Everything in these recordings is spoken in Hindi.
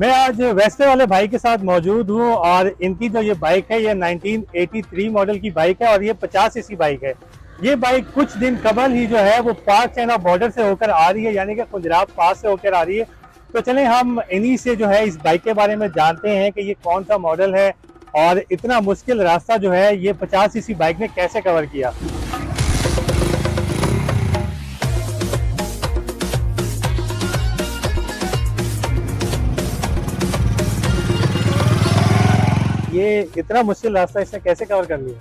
मैं आज वेस्टे वाले भाई के साथ मौजूद हूँ और इनकी जो ये बाइक है ये 1983 मॉडल की बाइक है और ये 50 सीसी बाइक है। ये बाइक कुछ दिन कबल ही जो है वो पाक चाइना बॉर्डर से होकर आ रही है, यानी कि खुजराब पास से होकर आ रही है। तो चलें हम इन्हीं से जो है इस बाइक के बारे में जानते हैं कि ये कौन सा मॉडल है और इतना मुश्किल रास्ता जो है ये 50 सीसी बाइक ने कैसे कवर किया। ये इतना मुश्किल रास्ता इसने कैसे कवर कर लिया?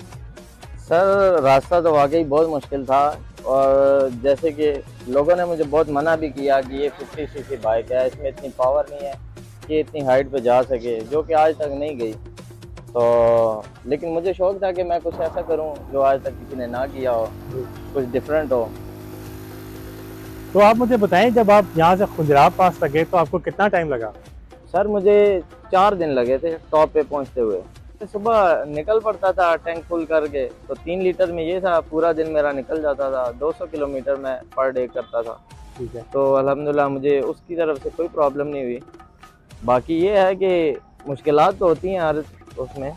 सर रास्ता तो वाकई बहुत मुश्किल था और जैसे कि लोगों ने मुझे बहुत मना भी किया कि ये 50 सीसी बाइक है, इसमें इतनी पावर नहीं है कि इतनी हाइट पे जा सके, जो कि आज तक नहीं गई। तो लेकिन मुझे शौक था कि मैं कुछ ऐसा करूं जो आज तक किसी ने ना किया हो, कुछ डिफरेंट हो। तो आप मुझे बताएं, जब आप यहाँ से खुजराब पास तक गए तो आपको कितना टाइम लगा? सर मुझे 4 दिन लगे थे टॉप पे पहुंचते हुए। सुबह निकल पड़ता था टैंक फुल करके, तो 3 लीटर में ये था, पूरा दिन मेरा निकल जाता था। 200 किलोमीटर मैं पर डे करता था। ठीक है। तो अल्हम्दुलिल्लाह मुझे उसकी तरफ से कोई प्रॉब्लम नहीं हुई। बाकी ये है कि मुश्किलात तो होती हैं हर उसमें।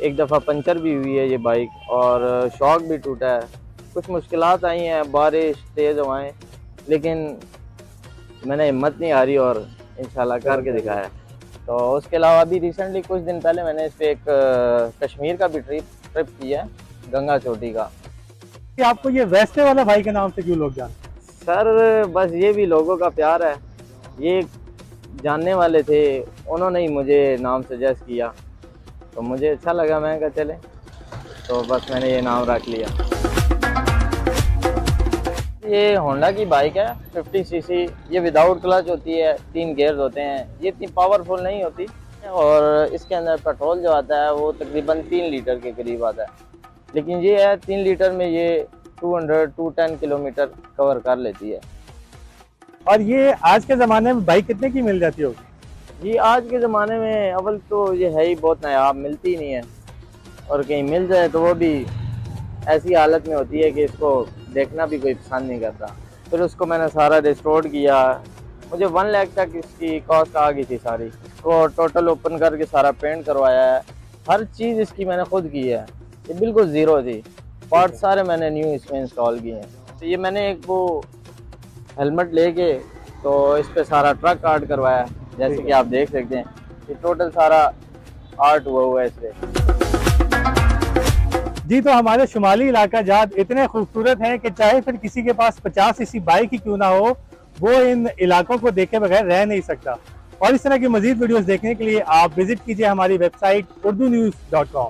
एक दफ़ा पंचर भी हुई है ये बाइक और शॉक भी टूटा है। कुछ मुश्किलात आई हैं, बारिश, तेज़ हवाएं, लेकिन मैंने हिम्मत नहीं हारी और इंशाल्लाह करके दिखाया। तो उसके अलावा अभी रिसेंटली कुछ दिन पहले मैंने इस पे एक कश्मीर का भी ट्रिप किया है, गंगा चोटी का। कि आपको ये वेस्टे वाला भाई के नाम से क्यों लोग जानते? सर बस ये भी लोगों का प्यार है। ये जानने वाले थे, उन्होंने ही मुझे नाम सजेस्ट किया, तो मुझे अच्छा लगा, मैं कहा चले, तो बस मैंने ये नाम रख लिया। ये होंडा की बाइक है 50 सीसी। ये विदाउट क्लच होती है, 3 गियर्स होते हैं। ये इतनी पावरफुल नहीं होती और इसके अंदर पेट्रोल जो आता है वो तकरीबन 3 लीटर के करीब आता है। लेकिन ये है 3 लीटर में ये 210 किलोमीटर कवर कर लेती है। और ये आज के ज़माने में बाइक कितने की मिल जाती होगी? जी आज के ज़माने में अव्वल तो ये है ही बहुत नायाब, मिलती नहीं है, और कहीं मिल जाए तो वो भी ऐसी हालत में होती है कि इसको देखना भी कोई पसंद नहीं करता। फिर उसको मैंने सारा रिस्टोर किया। मुझे 1 लाख तक इसकी कॉस्ट आ गई थी सारी। इसको टोटल ओपन करके सारा पेंट करवाया है, हर चीज़ इसकी मैंने खुद की है। ये बिल्कुल ज़ीरो थी, पार्ट सारे मैंने न्यू इसमें इंस्टॉल किए हैं। तो ये मैंने एक वो हेलमेट लेके तो इस पे सारा ट्रक आर्ट करवाया, जैसे कि आप देख सकते हैं। ये टोटल सारा आर्ट हुआ है इस पे। जी, तो हमारे शुमाली इलाका जात इतने खूबसूरत हैं कि चाहे फिर किसी के पास 50 सीसी बाइक ही क्यों ना हो, वो इन इलाकों को देखे बगैर रह नहीं सकता। और इस तरह की मजीद वीडियोस देखने के लिए आप विजिट कीजिए हमारी वेबसाइट urdunews.com।